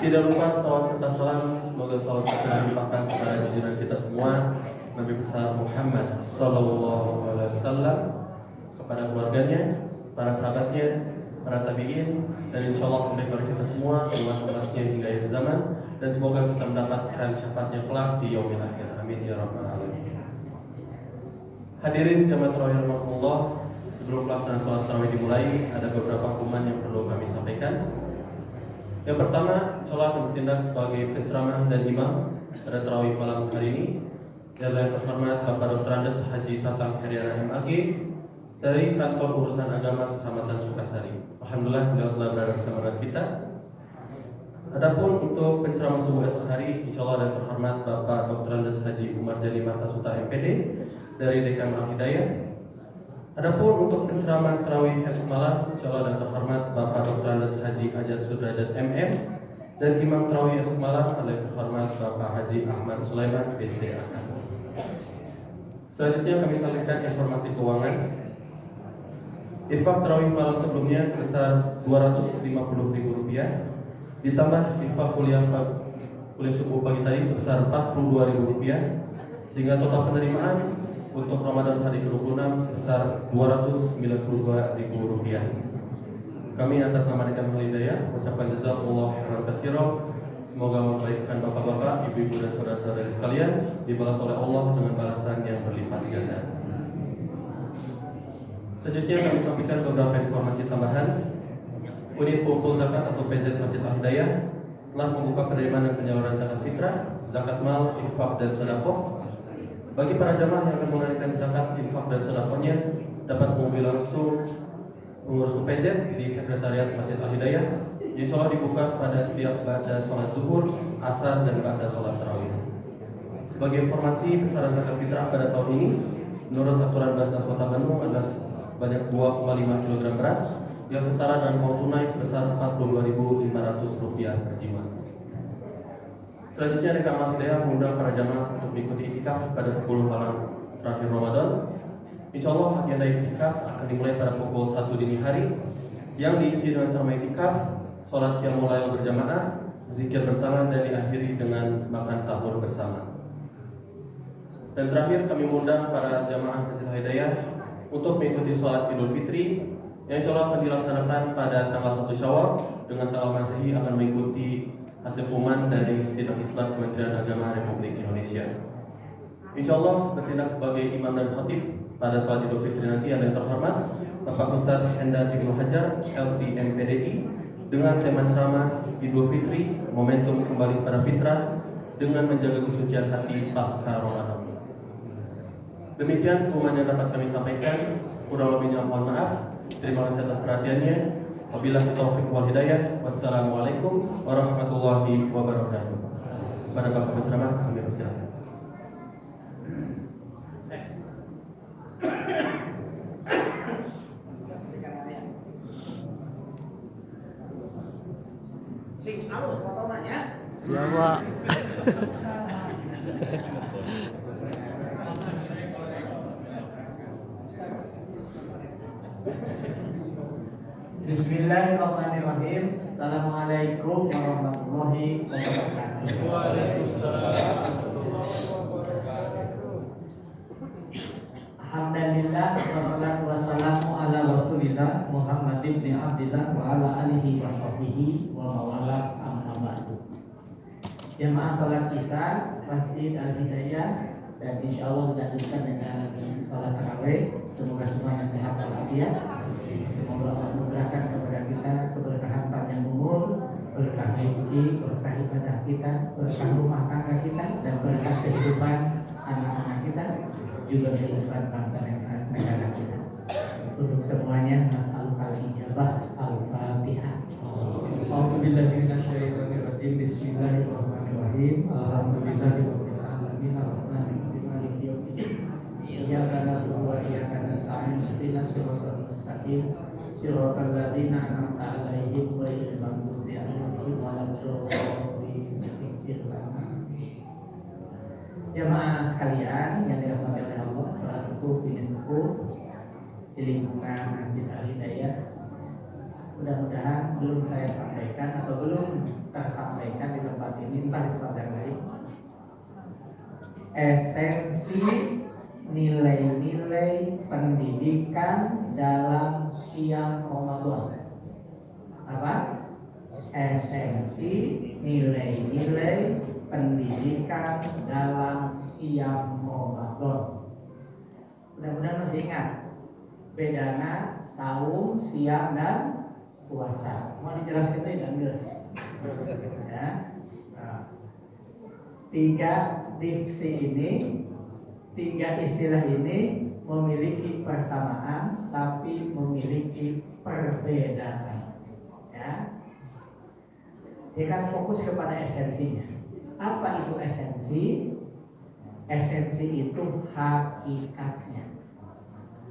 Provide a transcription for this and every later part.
Tidak lupa salawat serta salam, semoga salawat serta dilimpahkan kepada junjungan kita semua Nabi besar Muhammad Sallallahu Alaihi Wasallam, kepada keluarganya, para sahabatnya, para tabiin, dan insya Allah sampai kepada kita semua umat-umatnya hingga akhir zaman, dan semoga kita mendapatkan syafaatnya kelak di yaumil akhir. Amin ya rabbal alamin. Hadirin jamaah tarawih rahimakumullah, sebelum pelaksanaan salat tarawih dimulai, ada beberapa pengumuman yang perlu kami sampaikan. Yang pertama, insya Allah akan bertindak sebagai penceramah dan imam pada tarawih malam hari ini adalah yang terhormat Bapak Dr. Andes Haji Tatang Heriana MAG dari Kantor Urusan Agama Kecamatan Sukasari. Alhamdulillah beliau telah berada bersama dengan kita. Adapun untuk penceramah subuh esok hari, insya Allah ada yang terhormat Bapak Dr. Andes Haji Umar Jani Martasuta MPD dari Dekan Al-Hidayah. Adapun untuk penceramah tarawih esok malam, insya Allah dan terhormat Bapak Dr. Andes Haji Ajat Sudrajat MM, dan imam tarawih esok malam adalah terhormat Bapak Haji Ahmad Sulaiman BCA. Selanjutnya kami sampaikan informasi keuangan. Infak tarawih malam sebelumnya sebesar Rp250.000, ditambah infak kuliah subuh pagi tadi sebesar Rp42.000, sehingga total penerimaan untuk Ramadan hari ke-26 sebesar Rp292.000. Kami atas nama Dekan Al-Hidayah mengucapkan jazakallah khairan katsiran. Semoga membaikkan bapak-bapak, ibu-ibu dan saudara-saudari sekalian dibalas oleh Allah dengan balasan yang berlipat ganda. Selanjutnya kami sampaikan beberapa informasi tambahan. Unit Pokok Zakat atau PZ Masjid Al-Hidayah telah membuka penerimaan dan penyaluran zakat fitrah, zakat mal, infak dan sedekah. Bagi para jamaah yang akan menunaikan zakat, infak dan sedekahnya dapat menghubungi langsung pengurus PZ di Sekretariat Masjid Al-Hidayah. Insya Allah dibuka pada setiap baca sholat zuhur, asar, dan baca sholat tarawih. Sebagai informasi, besaran zakat fitrah pada tahun ini menurut aturan Basnas Kota Bandung adalah banyak 2,5 kg beras yang setara dengan uang tunai sebesar Rp42.500 per jiwa. Selanjutnya Dekan Al-Hidayah mengundang para jamaah untuk mengikuti iktikaf pada 10 malam terakhir Ramadan. Insya Allah agenda iktikaf akan dimulai pada pukul 1 dini hari yang diisi dengan ceramah iktikaf, sholat qiyamul lail berjamaah, zikir bersama, dan diakhiri dengan makan sahur bersama. Dan terakhir kami mengundang para jamaah Masjid Al-Hidayah untuk mengikuti sholat Idul Fitri yang insya Allah akan dilaksanakan pada tanggal 1 Syawal dengan tanggal Masehi akan mengikuti hasil pengumuman dari Sidang Islam Kementerian Agama Republik Indonesia. Insya Allah bertindak sebagai imam dan khatib pada sholat Idul Fitri nanti ada yang terhormat Bapak Ustaz Hendar Ibnu Hajar LCMPDI dengan tema ceramah Idul Fitri, momentum kembali pada fitrah dengan menjaga kesucian hati pasca Ramadan. Demikian pengumuman yang dapat kami sampaikan. Kurang lebihnya mohon maaf. Terima kasih atas perhatiannya. Wabillahi taufiq wal hidayah. Wassalamualaikum warahmatullahi wabarakatuh. Kepada Bapak penceramah kami persilakan. Sing alus potongannya. Siapa? Bismillahirrahmanirrahim. Assalamualaikum warahmatullahi wabarakatuh. Alhamdulillah wassalatu wassalamu ala Rasulillah Muhammad ibn Abdillah wa ala alihi wa sahbihi wa mawala amma ba'du. Jamaah salat Isya Masjid Al-Hidayah, dan insyaallah dilanjutkan dengan salat tarawih. Semoga semuanya sehat walafiat. Semoga Allah memudahkan kepada kita keberkahan panjang umur, berkah rezeki, berkah ibadah kita, berkah rumah tangga kita, dan berkah kehidupan anak-anak kita, juga kehidupan bangsa dan negara kita. Untuk semuanya, nas'alukal ijabah. Al-Fatihah. A'udzubillahi minasyaitonirrajim. Bismillahirrahmanirrahim. Alhamdulillahirabbil alamin. Arrahmanirrahim. Maliki yaumiddin. Iyyaka na'budu wa iyyaka nasta'in. Ihdinas siratal mustaqim. Siratal ladzina an'amta 'alaihim ghairil maghdubi 'alaihim waladdallin. Jamaah sekalian yang dirahmati oleh Allah, para sepuh, bini sepuh di lingkungan Masjid Al-Hidayah, mudah-mudahan belum saya sampaikan disampaikan atau belum tersampaikan di tempat ini, entah di tempat yang lain. Esensi nilai-nilai pendidikan dalam siang Ramadan. Apa? Esensi nilai-nilai pendidikan dalam siang Ramadan. Mudah-mudahan masih ingat bedana saum, siang, dan puasa. Mau dijelaskan ini dan jelas. Ya. Nah, tiga diksi ini, tiga istilah ini memiliki persamaan tapi memiliki perbedaan. Ya. Dia kan fokus kepada esensinya. Apa itu esensi? Esensi itu hakikatnya.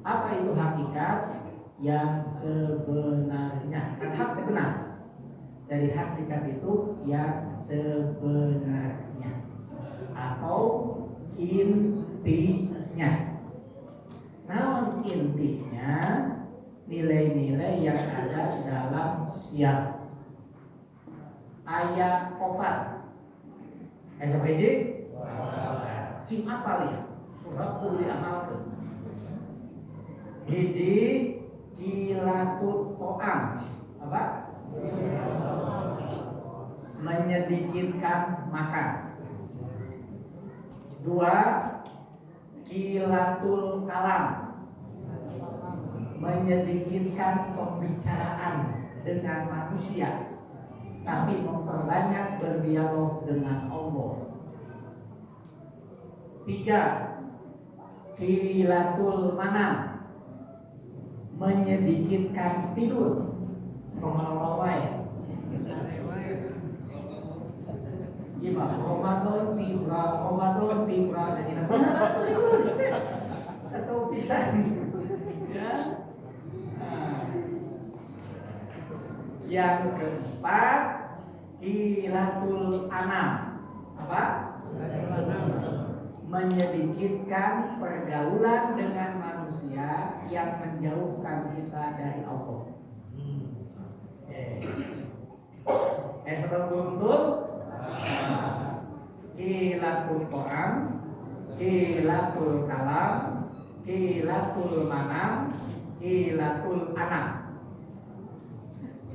Apa itu hakikat? Yang sebenarnya. Kan hak benar. Dari hakikat itu yang sebenarnya atau intinya. Namun intinya nilai-nilai yang ada dalam siang. Ayat 4 SPJ sing apal ya surat kudu diamalkeun. Hiji kilatut to'am apa? Menyedikitkan makan. Dua kilatul kalam, menyedikitkan pembicaraan dengan manusia tapi memperbanyak berdialog dengan Allah. Tiga kilatul manam, menyedikitkan tidur. Romalawai gimana? Ramadan tiba dan ini atau pisah ya. Yang keempat kilatul anam apa? Menyedikitkan pergaulan dengan manusia yang menjauhkan kita dari Allah. Sebelum buntul kilatul Quran, kilatul kalam, kilatul manam, kilatul anam.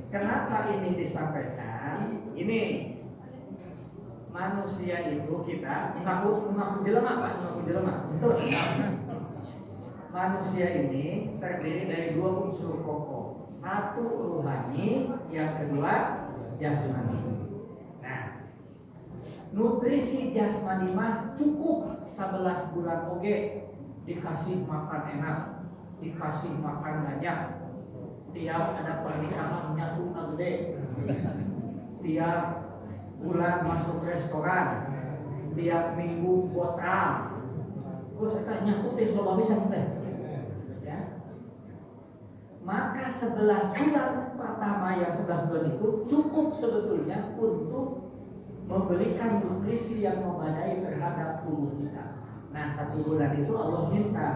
Kenapa ini disampaikan? Ini manusia itu kita mengaku jelema, Pak, mengaku jelema. Betul. Manusia ini terdiri dari dua unsur pokok. Satu rohani, yang kedua jasmani. Nah, nutrisi jasmani mah cukup 11 bulan oge, dikasih makan enak, dikasih makan banyak. Tiap ada pernikahan nyatu gede, tiap bulan masuk restoran, tiap minggu botak. Terus kita nyatu teh loba bisa teh. Ya. Maka 11 bulan pertama yang 11 bulan itu cukup sebetulnya untuk memberikan nutrisi yang memadai terhadap tubuh kita. Nah, 1 bulan itu Allah minta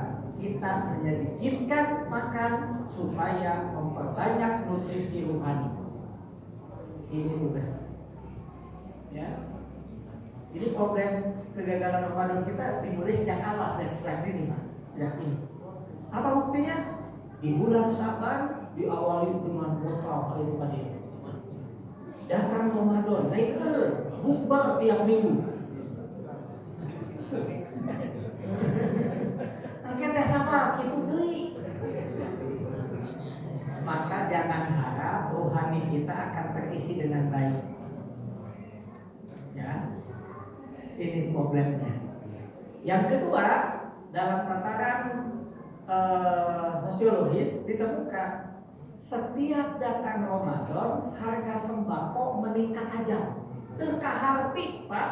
kita menyedikitkan makan supaya memperbanyak nutrisi rohani. Ini tugas. Ya. Ini problem kegagalan Ramadan kita dimulai sejak awal, sejak ini, Pak. Sejak ini. Apa buktinya? Di bulan Syaban diawali dengan botol kali tadi. Datang Ramadan, naik bukber tiap minggu. Angkatnya sama, itu deui. Maka jangan harap rohani kita akan terisi dengan baik. Ya, ini problemnya. Yang kedua, dalam tataran sosiologis ditemukan setiap datang Ramadan harga sembako meningkat tajam. Terkaharti, Pak,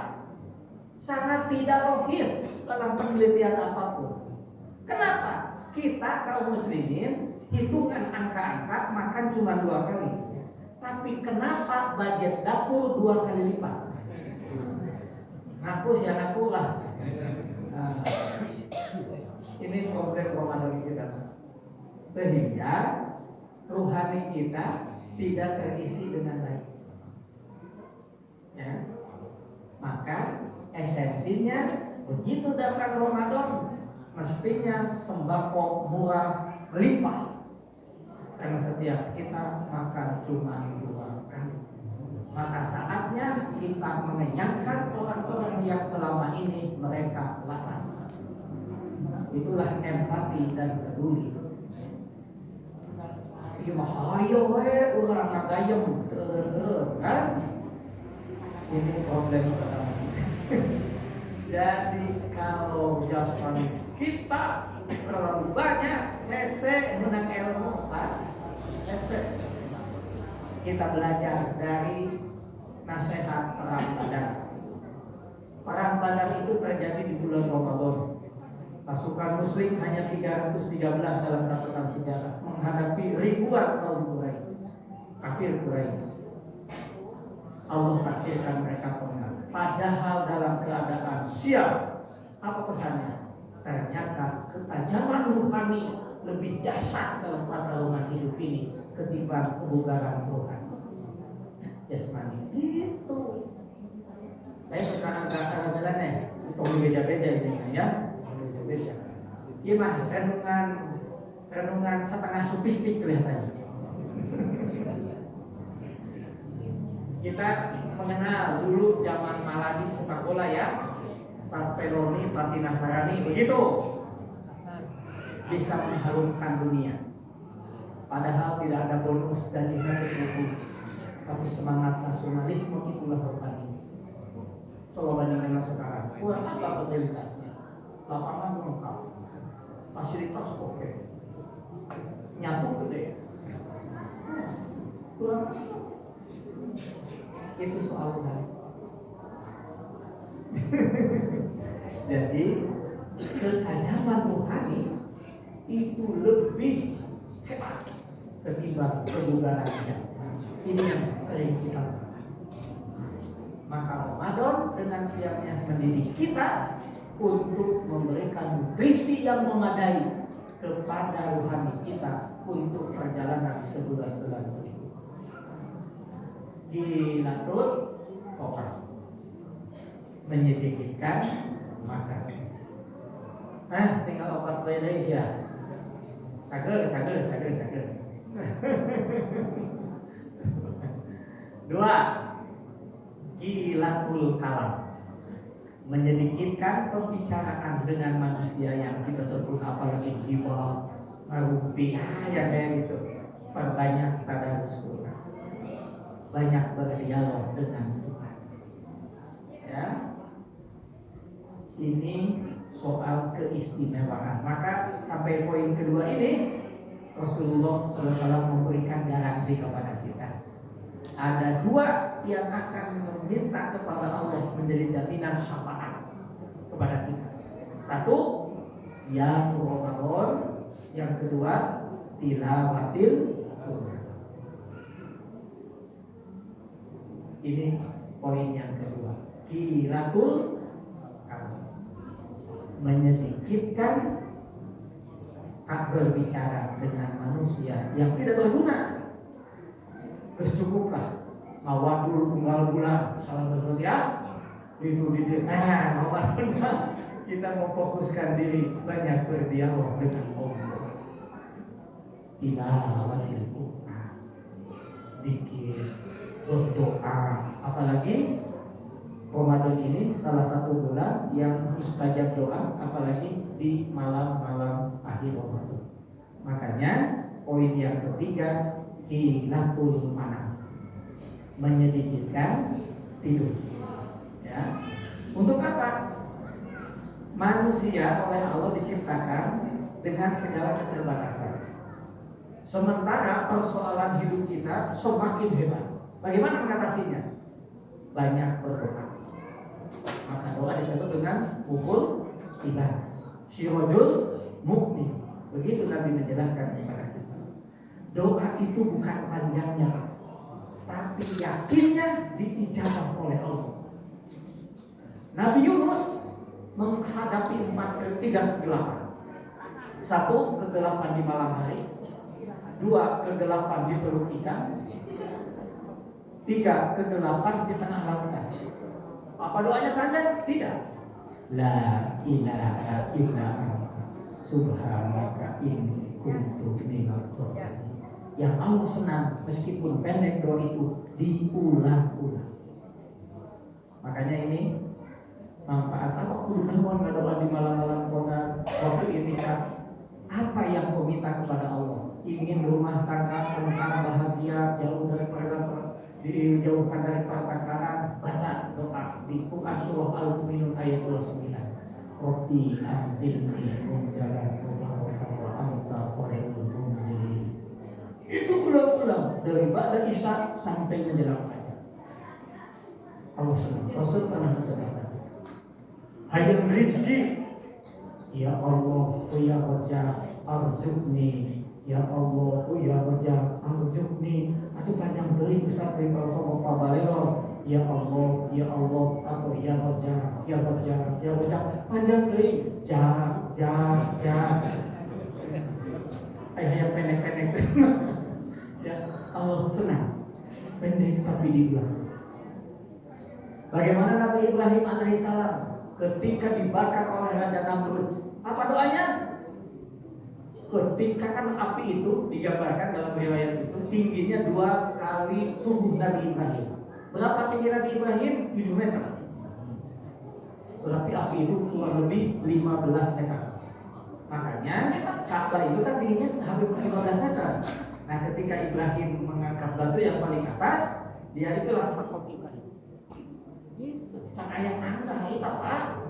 sangat tidak logis dalam penelitian apapun. Kenapa? Kita kaum muslimin hitungan angka-angka makan cuma 2 kali, tapi kenapa budget dapur 2 kali lipat? Ngaku sih ngaku lah. Ini problem Ramadan kita, sehingga rohani kita tidak terisi dengan baik. izinnya begitu datang Ramadan mestinya sembako murah melimpah, karena setiap kita makan cuma 2 kali. Maka saatnya kita mengenyangkan orang-orang yang selama ini mereka lapar. Itulah empati dan peduli. Ieu mah hayo we urang ngagayem kan? Ini problem pertama. Jadi kalau jasmani kita terlalu banyak, hese menang ilmu, Pak. Hese. Kita belajar dari nasihat perang Badar. Perang Badar itu terjadi di bulan Ramadan. Pasukan Muslim hanya 313 dalam catatan sejarah menghadapi ribuan kaum Quraisy, kafir Quraisy. Allah takdirkan mereka menang. Padahal dalam keadaan siap. Apa pesannya? Ternyata ketajaman rohani lebih dahsyat dalam pertarungan hidup ini ketimbang kebugaran rohani. Jasmani itu. Saya sekarang jalan-jalan itu beja-beja ini ya. Beja. Ini mah renungan setengah sofistik kelihatannya. Kita mengenal dulu zaman Maladi sepak bola ya, Sarpeloni, Pati Nasrani, begitu bisa mengharumkan dunia. Padahal tidak ada bonus dan tidak terkumpul, tapi semangat nasionalisme itulah rohani. Coba bandingkan sekarang, kurang apa fasilitasnya? Lapangan lengkap, fasilitas oke, nyatu gede, kurang apa? Itu soal rohani. Jadi ketajaman rohani itu lebih hebat ketimbang kebugaran jasmani. Ini yang sering kita lakukan. Maka Ramadan dengan siapnya mendidik kita untuk memberikan nutrisi yang memadai kepada rohani kita untuk perjalanan 11 bulan berikut. Dilatur obat, menyedikitkan makan. Tinggal obat Indonesia. Sager. 2. Gilatul kalam, menyedikitkan pembicaraan dengan manusia yang tidak terpukul, apalagi jiwa rupiah yang kayak gitu. Perbanyak tadarus Quran, banyak berdialog dengan Tuhan. Ya, ini soal keistimewaan. Maka sampai poin kedua ini Rasulullah SAW memberikan garansi kepada kita. Ada 2 yang akan meminta kepada Allah menjadi jaminan syafaat kepada kita. 1, yang Ramadan. Yang kedua, tilawatil Quran. Ini poin yang kedua. Gilatul kalam, menyedikitkan berbicara dengan manusia yang tidak berguna. Cukuplah ngawadul unggal bulan salam berbuat ya itu di Ramadan kita memfokuskan diri banyak berdialog dengan Allah, tilawatil Quran, zikir, berdoa. Apalagi Ramadan ini salah satu bulan yang mustajab doa, apalagi di malam-malam akhir Ramadan. Makanya poin yang ketiga, hilatul manam, menyedikitkan tidur. Ya. Untuk apa? Manusia oleh Allah diciptakan dengan segala keterbatasan. Sementara persoalan hidup kita semakin hebat. Bagaimana mengatasinya? Banyak berdoa. Maka doa disebut dengan ukul ibadah, sirojul mukmin. Begitu Nabi menjelaskan kepada kita. Doa itu bukan panjangnya, tapi yakinnya diijabah oleh Allah. Nabi Yunus menghadapi 3 kegelapan. 1, kegelapan di malam hari. 2, kegelapan di perut ikan. 3, kegelapan di tengah lautan. Apa doanya panjang? Tidak. la ilaha illa anta subhanaka inni kuntu minadz dzalimin. Yang Allah senang meskipun pendek doa itu diulang-ulang. Makanya ini manfaat apa kunaon doa di malam-malam kota waktu ini kan apa yang kau minta kepada Allah? Ingin rumah tangga tentang bahagia, dijauhkan dari pertengkaran, baca doa di Quran surah Al-Mu'minun ayat 29. Rabbi anzilni munzalan mubarakan wa anta khairul munzilin. Itu ulang-ulang dari ba'da isya sampai menjelang fajar. Allah senang. Rasul pernah menceritakan. Hayang rizki, ya Allah, ya Raja, arzuqni, ya Allah, ya Raja, arzuqni. Atau panjang dari Ustaz dari Pak Balero, ya Allah, ya Allah, atau ya Raja, ya Raja, ya Raja. Panjang dari ja. Ayah pendek-pendek. Ya Allah senang. Pendek tapi diulang. Bagaimana Nabi Ibrahim alaihissalam ketika dibakar oleh Raja Namrud, apa doanya? Ketika kan api itu digambarkan dalam riwayat itu tingginya 2 kali tubuh Nabi Ibrahim. Berapa tinggi Nabi Ibrahim? 7 meter. Berarti api itu kurang lebih 15 meter. Makanya Ka'bah itu kan tingginya hampir 15 meter. Nah ketika Ibrahim mengangkat batu yang paling atas, dia itulah makhluk Ibrahim. Sang ayat tanda itu apa?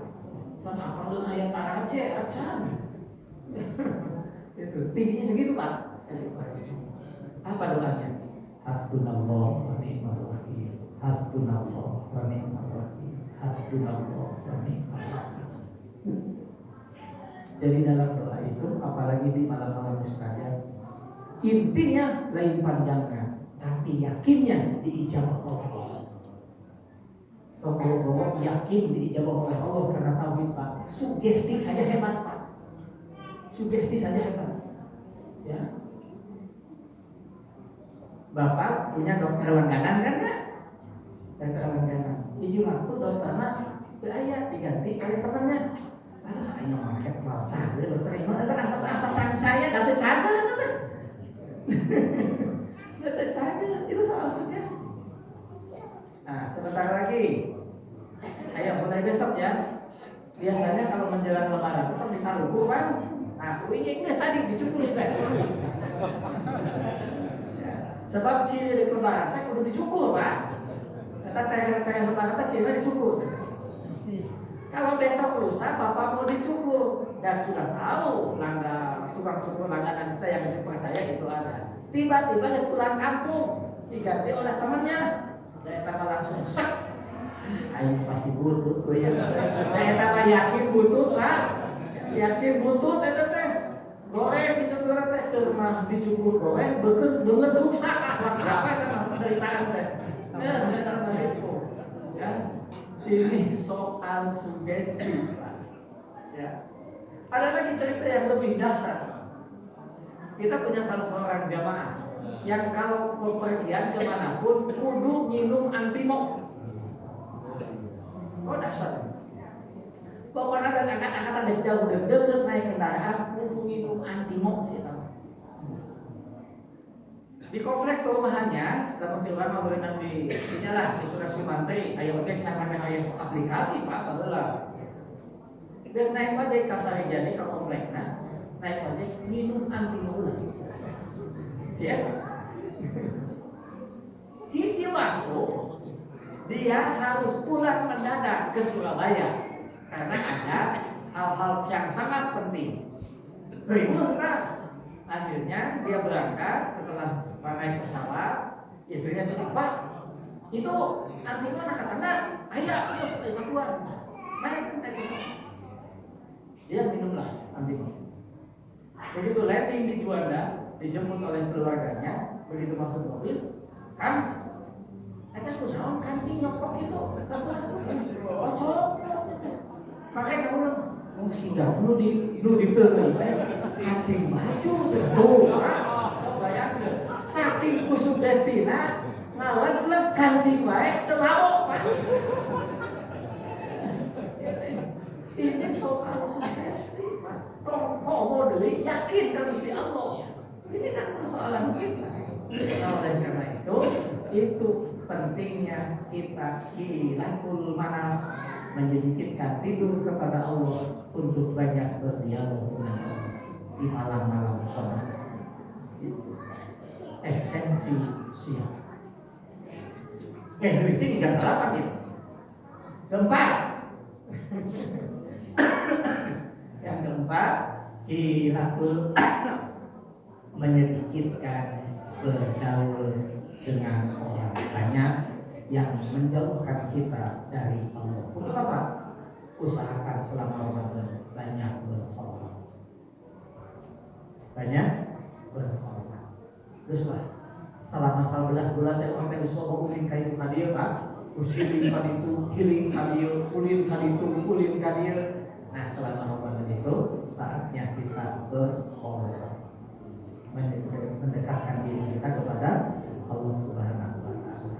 Sang apalun ayat tanda acan. Itu tingginya segitu Pak. Apa doanya? Hasbunallah wa ni'mal wakil. Hasbunallah wa ni'mal wakil. Hasbunallah wa ni'mal wakil. Jadi dalam doa itu, apalagi di malam-malam mustajab, intinya lain panjangnya, tapi yakinnya diijabah Allah. Kalau yakin diijabah oleh Allah karena tauhid Pak. Sugesti saja hebat Pak. Sugesti saja hebat. Ya. Bapak punya dokter langganan kan ya? Dokter langganan. Hiji waktu dokternya beaya diganti kali temannya. Saya pakai baca dokter ini asal percaya datu caga datu caga itu soal sugesti. Nah sebentar lagi ayo mulai besok ya. Biasanya kalau menjelang lebaran besok di Saluku Pak. Nah ini tadi dicukur kan. Sebab ciri lebaran kan udah dicukur Pak. Kata saya lebaran kan ciri dicukur. Kalau besok lusa Bapak mau dicukur dan sudah tahu tukang cukur langganan kita yang dipercaya itu ada. Tiba-tiba dia pulang kampung diganti oleh temannya. Saya tambah langsung sak. Ayo pasti butut tuh ya. Saya tambah yakin butut Pak. Yakin butut teh. Goreng dicukur teh termah dicukur goreng beukeun beungeut rusak akhlak berapa kan penderitaan teh. Ya saya tambah itu. Ya. Ini soal sugesti, ya. Ada lagi cerita yang lebih dahsyat. Kita punya salah seorang jamaah yang kalau bepergian kemanapun kudu minum antimok. Oh dahsyat. Pokoknya ada anak-anak ada jauh deket naik kendaraan kudu minum antimok sih tahu. Di komplek perumahannya, seperti lama berenang di inilah di Surah Sumantri, ayo cek caranya ayat aplikasi Pak, bagelah. Dan naik ojek ke Sarijadi ke kompleknya, naik ojek minum antimok. Siapa? Hiji waktu dia harus pulang mendadak ke Surabaya karena ada hal-hal yang sangat penting. Ribut kan? Akhirnya dia berangkat setelah naik pesawat, istrinya bilang, Pak, itu antimok nak katanya, ayo terus keluar, naik pesawat. Dia minumlah antimok. Begitu landing di Juanda, dijemput oleh keluarganya, begitu masuk mobil, kan? Ada kunaon kancing nyokok itu, cocok. Makanya kamu oh singgah, lu di tengah, kancing maju tuh, bayangkan. Saking kusuk destina, ngaleg-leg kancing baik, terlalu. Ini soal sugesti, Pak. Tolong deui yakin ka Gusti Allah. Ini kan persoalan kita. Oleh karena itu pentingnya kita hilangul manam, menjadikan tidur kepada Allah untuk banyak berdialog dengan Allah di malam-malam sholat. Esensi siap. Itu tiga apa gitu? Keempat. Yang keempat, hilangul menyedikitkan bergaul dengan orang banyak yang menjauhkan kita dari Allah. Untuk apa? Usahakan selama Ramadan banyak berkhotbah. Banyak berkhotbah. Terus lah, selama 11 bulan teh sampai usaha ulin ka itu ka dieu, Pak. Usilin ka ditu, kiling ka dieu, ulin ka ditu, ulin ka dieu. Nah, selama Ramadan itu saatnya kita berkhotbah. Mendekatkan diri kita kepada Allah Subhanahu wa Ta'ala.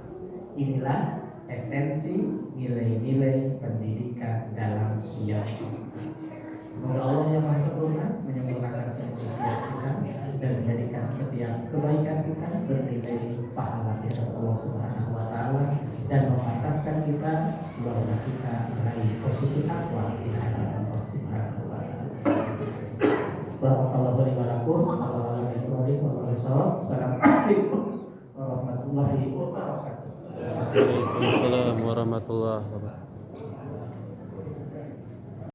Inilah esensi nilai-nilai pendidikan dalam siap. Semoga Allah yang Maha Sempurna menyempurnakan setiap kita dan menjadikan setiap kebaikan kita bernilai pahala di hadapan Allah Subhanahu wa Ta'ala dan memantaskan kita bahwa kita meraih posisi takwa di hadapan Allah Subhanahu wa Ta'ala. Barakallahu li wa lakum wa Assalamualaikum warahmatullahi wabarakatuh. Waalaikumsalam warahmatullahi wabarakatuh.